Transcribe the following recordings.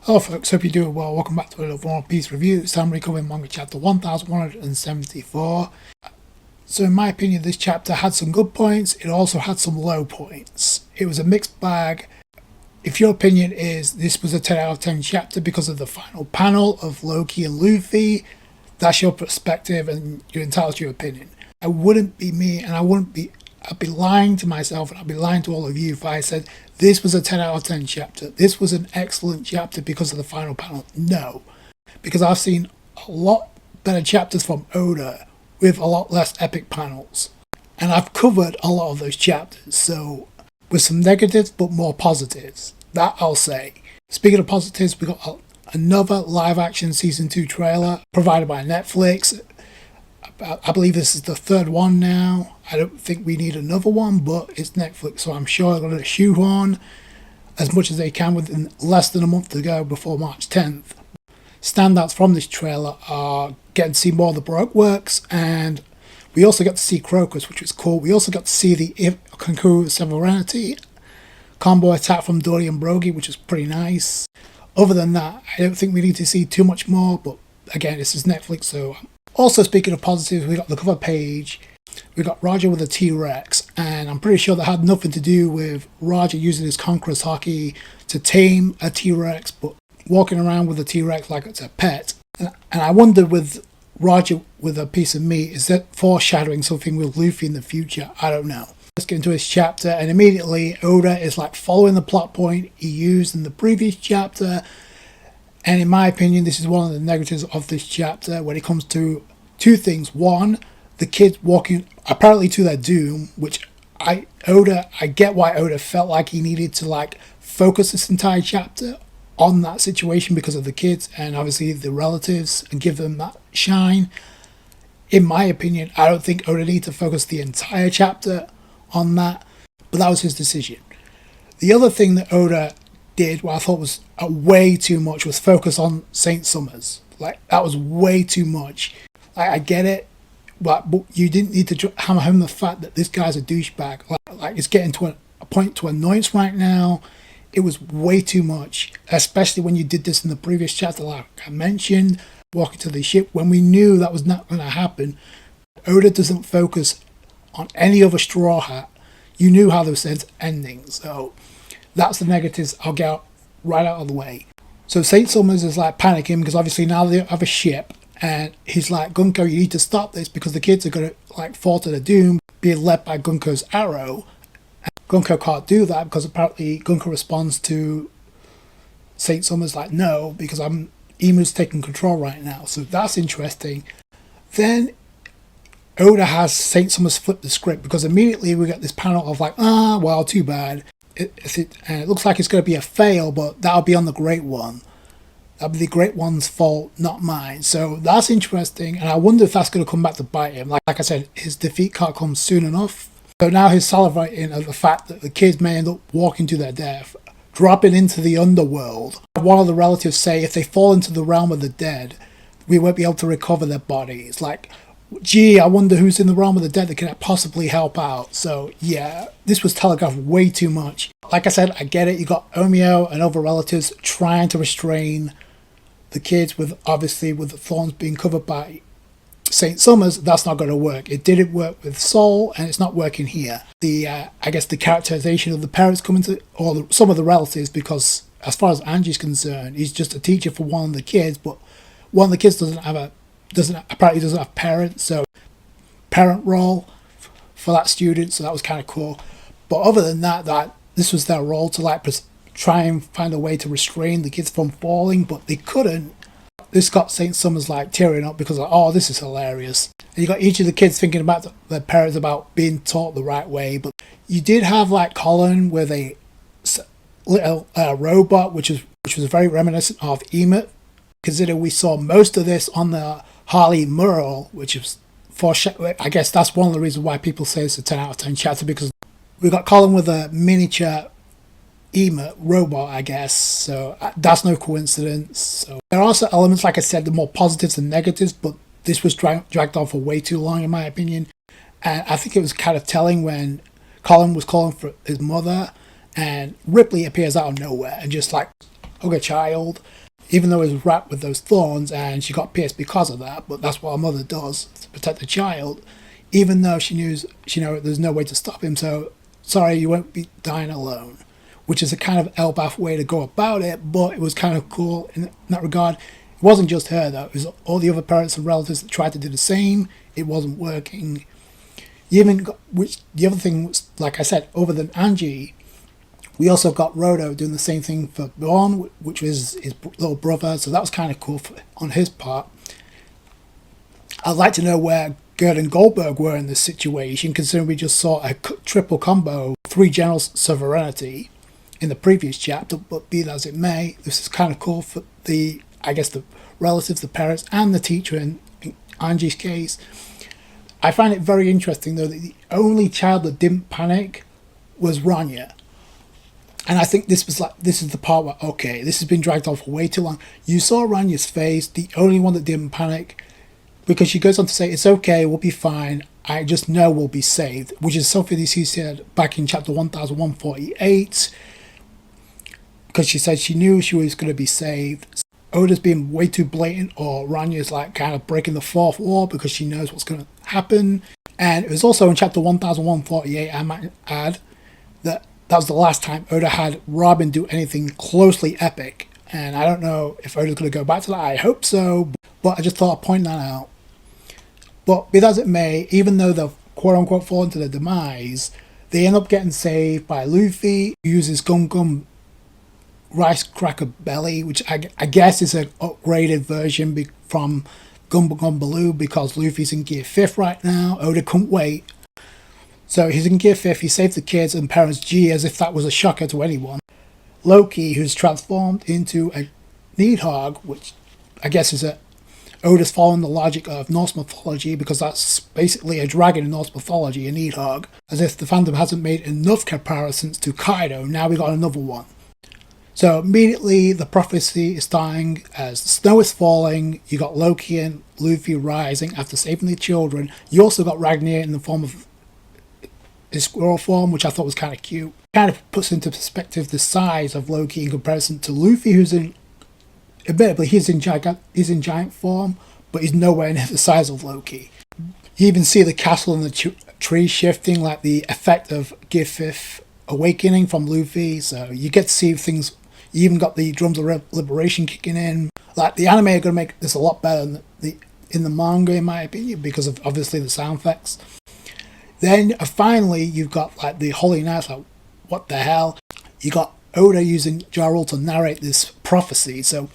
Hello folks, hope you're doing well. Welcome back to another One Piece review. So I'm recovering Manga chapter 1174. So in my opinion, this chapter had some good points, it also had some low points. It was a mixed bag. If your opinion is this was a 10 out of 10 chapter because of the final panel of Loki and Luffy, that's your perspective and you're entitled to your opinion. I wouldn't be me, and I'd be lying to myself and I'd be lying to all of you if I said this was a 10 out of 10 chapter. This was an excellent chapter because of the final panel. No, because I've seen a lot better chapters from Oda with a lot less epic panels. And I've covered a lot of those chapters, so with some negatives but more positives. That I'll say. Speaking of positives, we got another live action season 2 trailer provided by Netflix. I believe this is the third one now. I don't think we need another one, but it's Netflix, so I'm sure they're going to shoehorn as much as they can within less than a month to go before March 10th. Standouts from this trailer are getting to see more of the Baroque works, and we also got to see Crocus, which was cool. We also got to see the Gunko Serenity combo attack from Dory and Brogy, which was pretty nice. Other than that, I don't think we need to see too much more, but again, this is Netflix, so... Also, speaking of positives, we got the cover page. We got Roger with a T-Rex, and I'm pretty sure that had nothing to do with Roger using his Conqueror's Hockey to tame a T-Rex, but walking around with a T-Rex like it's a pet. And I wondered with Roger with a piece of meat, is that foreshadowing something with Luffy in the future? I don't know. Let's get into his chapter, and immediately Oda is like following the plot point he used in the previous chapter. And in my opinion, this is one of the negatives of this chapter when it comes to two things. One, the kids walking apparently to their doom, which I get why Oda felt like he needed to like focus this entire chapter on that situation because of the kids and obviously the relatives and give them that shine. In my opinion, I don't think Oda needed to focus the entire chapter on that, but that was his decision. The other thing that Oda did, what I thought was way too much, was focus on Saint Summers. Like, that was way too much. I get it, but you didn't need to hammer home the fact that this guy's a douchebag. Like it's getting to a point to annoyance right now. It was way too much, especially when you did this in the previous chapter, like I mentioned, walking to the ship, when we knew that was not going to happen. Oda doesn't focus on any other Straw Hat. You knew how those said endings, so that's the negatives I'll get right out of the way. So Saint Summers is like panicking because obviously now they have a ship, and he's like, Gunko, you need to stop this because the kids are going to like fall to their doom being led by Gunko's arrow. And Gunko can't do that because apparently Gunko responds to Saint Summers like, no, because Imu's taking control right now. So that's interesting. Then Oda has Saint Summers flip the script because immediately we get this panel of like, well, too bad. And it looks like it's going to be a fail, but that'll be on the Great One. That'll be the Great One's fault, not mine. So that's interesting, and I wonder if that's going to come back to bite him. Like I said, his defeat can't come soon enough. So now he's salivating at the fact that the kids may end up walking to their death, dropping into the underworld. One of the relatives say if they fall into the realm of the dead, we won't be able to recover their bodies. Like, gee, I wonder who's in the realm of the dead that can possibly help out. So yeah, this was telegraphed way too much. Like I said, I get it. You got Omeo and other relatives trying to restrain the kids with the thorns being covered by Saint Summers. That's not going to work. It didn't work with Soul, and it's not working here. I guess the characterization of the parents coming to, or some of the relatives, because as far as Angie's concerned, he's just a teacher for one of the kids, but one of the kids doesn't have parents, so parent role for that student, so that was kind of cool. But other than that this was their role to like try and find a way to restrain the kids from falling, but they couldn't. This got Saint Summers like tearing up because like, oh, this is hilarious. And you got each of the kids thinking about their parents about being taught the right way. But you did have like Colin with a little robot, which was very reminiscent of Emmet. Consider we saw most of this on the Harley mural, which is I guess that's one of the reasons why people say it's a 10 out of 10 chapter, because we got Colin with a miniature Emmet robot, I guess, so that's no coincidence. So there are also elements, like I said, the more positives and negatives, but this was dragged on for way too long in my opinion. And I think it was kind of telling when Colin was calling for his mother and Ripley appears out of nowhere and just like hug a child, even though it was wrapped with those thorns and she got pierced because of that, but that's what a mother does to protect the child, even though she knew there's no way to stop him. So, sorry, you won't be dying alone, which is a kind of Elbaf way to go about it, but it was kind of cool in that regard. It wasn't just her, though. It was all the other parents and relatives that tried to do the same. It wasn't working. You even got, which the other thing was, like I said, other than Angie, we also got Rodo doing the same thing for Bjorn, which was his little brother, so that was kind of cool on his part. I'd like to know where Gerd and Goldberg were in this situation, considering we just saw a triple combo, 3 generals sovereignty in the previous chapter, but be that as it may, this is kind of cool for the relatives, the parents, and the teacher in Angie's case. I find it very interesting, though, that the only child that didn't panic was Rania. And I think this is the part where, okay, this has been dragged on for way too long. You saw Rania's face, the only one that didn't panic, because she goes on to say, it's okay, we'll be fine, I just know we'll be saved, which is something that she said back in chapter 1148, because she said she knew she was going to be saved. Oda's being way too blatant, or Ranya's like kind of breaking the fourth wall because she knows what's going to happen. And it was also in chapter 1148, I might add, that was the last time Oda had Robin do anything closely epic. And I don't know if Oda's going to go back to that. I hope so, but I just thought I'd point that out. But be that as it may, even though they've quote-unquote fallen to their demise, they end up getting saved by Luffy, who uses Gunko Rice Cracker Belly, which I guess is an upgraded version from Gumba Gumbaloo, because Luffy's in Gear 5th right now. Oda couldn't wait. So he's in Gear 5th, he saved the kids and parents G as if that was a shocker to anyone. Loki, who's transformed into a Needhog, which I guess is Oda's following the logic of Norse mythology, because that's basically a dragon in Norse mythology, a Needhog. As if the fandom hasn't made enough comparisons to Kaido, now we got another one. So immediately the prophecy is starting as the snow is falling. You got Loki and Luffy rising after saving the children. You also got Ragnar in the form of his squirrel form, which I thought was kind of cute. Kind of puts into perspective the size of Loki in comparison to Luffy, who's admittedly he's in giant form, but he's nowhere near the size of Loki. You even see the castle and the tree shifting, like the effect of Gear 5th awakening from Luffy. So you get to see things. You even got the drums of liberation kicking in. Like, the anime are going to make this a lot better than in the manga, in my opinion, because of obviously the sound effects. Then finally you've got like the Holy Knights, like what the hell? You got Oda using Jarl to narrate this prophecy. So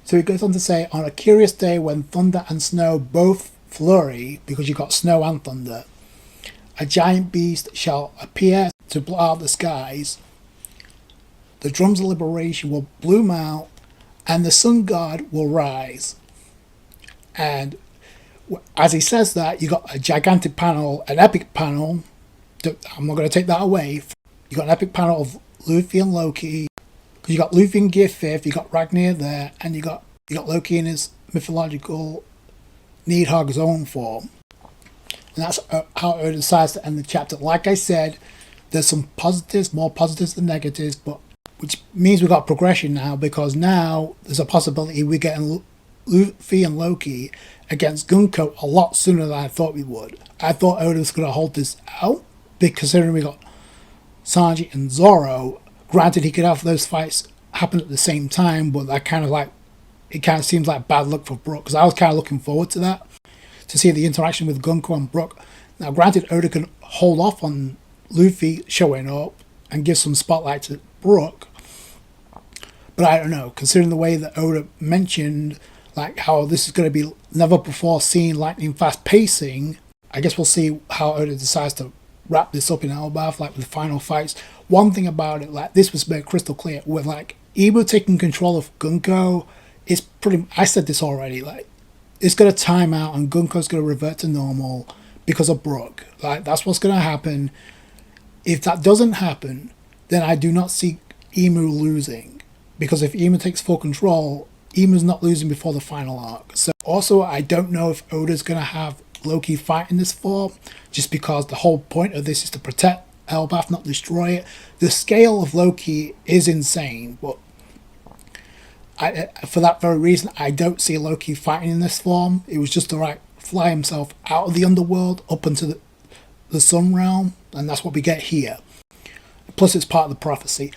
he goes on to say, on a curious day when thunder and snow both flurry, because you got snow and thunder, a giant beast shall appear to blot out the skies. The drums of liberation will bloom out, and the sun god will rise. And as he says that, you got a gigantic panel, an epic panel. I'm not going to take that away. You got an epic panel of Luffy and Loki. You got Luffy in Gear 5th, you got Ragnar there, and you got Loki in his mythological Needhog's own form. And that's how Oda decides to end the chapter. Like I said, there's some positives, more positives than negatives, but which means we've got progression now, because now there's a possibility we're getting Luffy and Loki against Gunko a lot sooner than I thought we would. I thought Oda was going to hold this out, considering we got Sanji and Zoro. Granted, he could have those fights happen at the same time, but that kind of seems like bad luck for Brook, because I was kind of looking forward to that, to see the interaction with Gunko and Brook. Now, granted, Oda can hold off on Luffy showing up and give some spotlight to Brook, but I don't know, considering the way that Oda mentioned, like how this is going to be never before seen lightning fast pacing. I guess we'll see how Oda decides to wrap this up in Elbaf, like with the final fights. One thing about it, like, this was made crystal clear, with like Ibu taking control of Gunko, it's pretty, I said this already, like, it's going to time out and Gunko's going to revert to normal because of Brook. Like, that's what's going to happen. If that doesn't happen, then I do not see Imu losing, because if Imu takes full control, Imu's not losing before the final arc. So also, I don't know if Oda's going to have Loki fight in this form, just because the whole point of this is to protect Elbaf, not destroy it. The scale of Loki is insane, but For that very reason, I don't see Loki fighting in this form. It was just to fly himself out of the underworld up into the sun realm, and that's what we get here. Plus, it's part of the prophecy.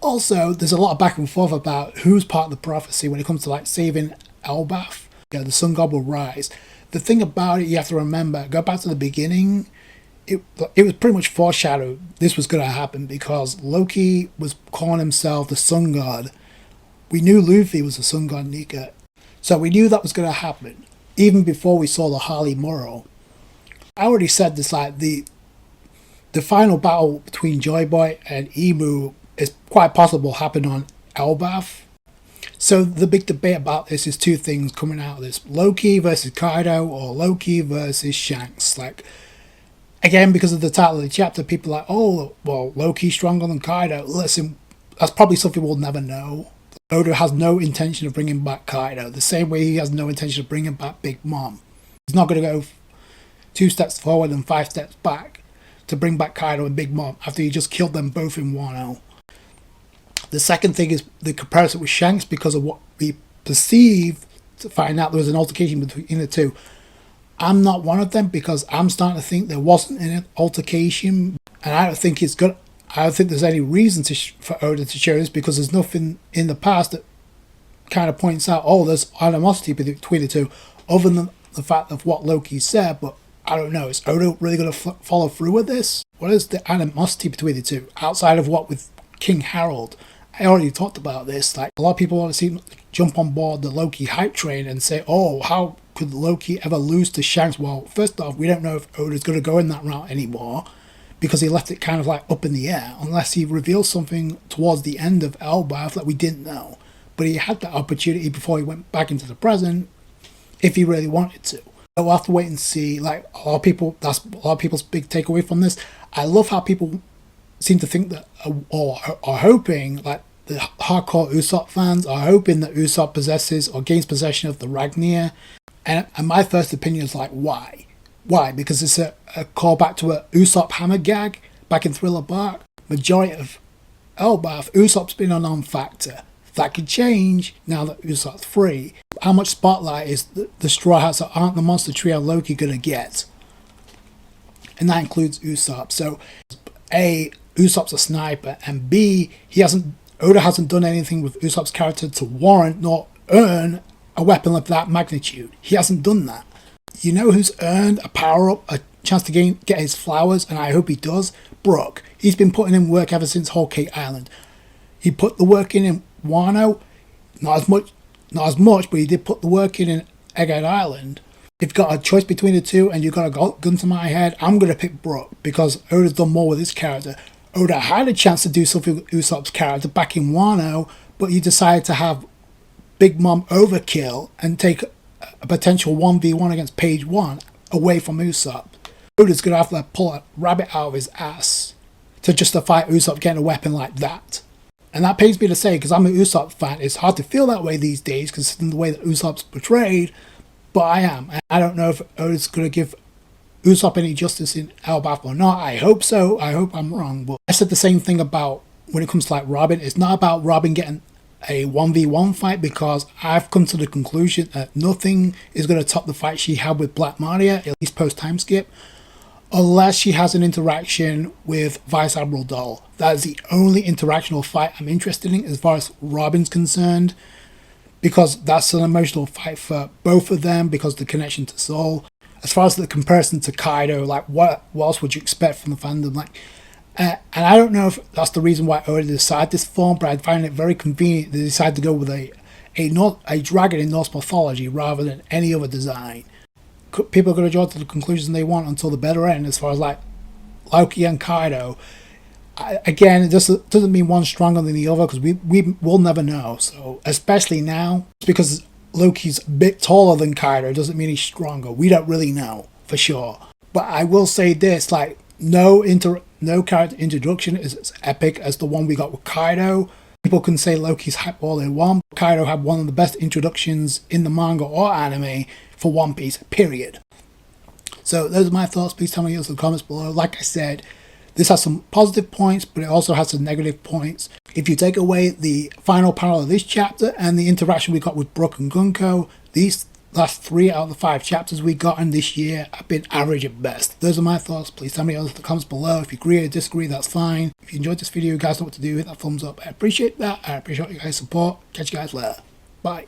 Also, there's a lot of back and forth about who's part of the prophecy when it comes to saving Elbaf. Yeah, the sun god will rise. The thing about it, you have to remember, go back to the beginning. It was pretty much foreshadowed this was going to happen because Loki was calling himself the sun god. We knew Luffy was the sun god Nika, so we knew that was going to happen even before we saw the Harley Moro. I already said this, the final battle between Joy Boy and Emu is quite possible happened on Elbaf. So the big debate about this is two things coming out of this: Loki versus Kaido or Loki versus Shanks. Again, because of the title of the chapter, people are like, oh, well, Loki's stronger than Kaido. Listen, that's probably something we'll never know. Oda has no intention of bringing back Kaido, the same way he has no intention of bringing back Big Mom. He's not going to go 2 steps forward and 5 steps back to bring back Kaido and Big Mom after he just killed them both in Wano. The second thing is the comparison with Shanks, because of what we perceive to find out there was an altercation between the two. I'm not one of them because I'm starting to think there wasn't an altercation, and I don't think it's good. I don't think there's any reason for Oda to show this because there's nothing in the past that kind of points out, oh, there's animosity between the two, other than the fact of what Loki said. But I don't know, is Oda really going to follow through with this? What is the animosity between the two outside of what with King Harold? I already talked about this. A lot of people want to see jump on board the Loki hype train and say, oh, how could Loki ever lose to Shanks? Well, first off, we don't know if Oda's going to go in that route anymore because he left it kind of up in the air, unless he reveals something towards the end of Elbaf that we didn't know. But he had that opportunity before he went back into the present, if he really wanted to. So we'll have to wait and see. A lot of people, that's a lot of people's big takeaway from this. I love how people seem to think that, or are hoping, the hardcore Usopp fans are hoping that Usopp possesses or gains possession of the Ragnir. And my first opinion is why? Why? Because it's a callback to a Usopp hammer gag back in Thriller Bark. Majority of Elbaf, Usopp's been a non-factor. That could change now that Usopp's free. How much spotlight is the Straw Hats that aren't the monster trio Loki going to get? And that includes Usopp. So, A, Usopp's a sniper, and B, Oda hasn't done anything with Usopp's character to warrant nor earn a weapon of that magnitude. He hasn't done that. You know who's earned a power-up, a chance to get his flowers, and I hope he does? Brook. He's been putting in work ever since Whole Cake Island. He put the work in Wano, not as much, but he did put the work in Egghead Island. If you've got a choice between the two and you've got a gun to my head, I'm going to pick Brook because Oda's done more with his character. Oda had a chance to do something with Usopp's character back in Wano, but he decided to have Big Mom overkill and take a potential 1v1 against Page 1 away from Usopp. Oda's going to have to pull a rabbit out of his ass to justify Usopp getting a weapon like that. And that pains me to say because I'm a Usopp fan. It's hard to feel that way these days considering the way that Usopp's portrayed, but I am. I don't know if Oda's going to give Usopp any justice in Elbaf or not. I hope so. I hope I'm wrong. But I said the same thing about when it comes to Robin. It's not about Robin getting a 1v1 fight because I've come to the conclusion that nothing is going to top the fight she had with Black Maria, at least post time skip, unless she has an interaction with Vice Admiral Doll. That is the only interactional fight I'm interested in as far as Robin's concerned, because that's an emotional fight for both of them because of the connection to Soul. As far as the comparison to Kaido, what else would you expect from the fandom? And I don't know if that's the reason why Oda decided this form, but I find it very convenient they decided to go with a dragon in Norse mythology rather than any other design. People are going to draw to the conclusion they want until the better end as far as Loki and Kaido. Again, it doesn't mean one's stronger than the other because we will never know. So especially now, because Loki's a bit taller than Kaido doesn't mean he's stronger. We don't really know for sure. But I will say this, no character introduction is as epic as the one we got with Kaido. People can say Loki's hype all they want. Kaido had one of the best introductions in the manga or anime for One Piece, period. So those are my thoughts. Please tell me yours in the comments below. Like I said, this has some positive points, but it also has some negative points. If you take away the final panel of this chapter and the interaction we got with Brook and Gunko, these last 3 out of the 5 chapters we got in this year have been average at best. Those are my thoughts. Please tell me in the comments below. If you agree or disagree, that's fine. If you enjoyed this video, you guys know what to do. Hit that thumbs up. I appreciate that. I appreciate you guys' support. Catch you guys later. Bye.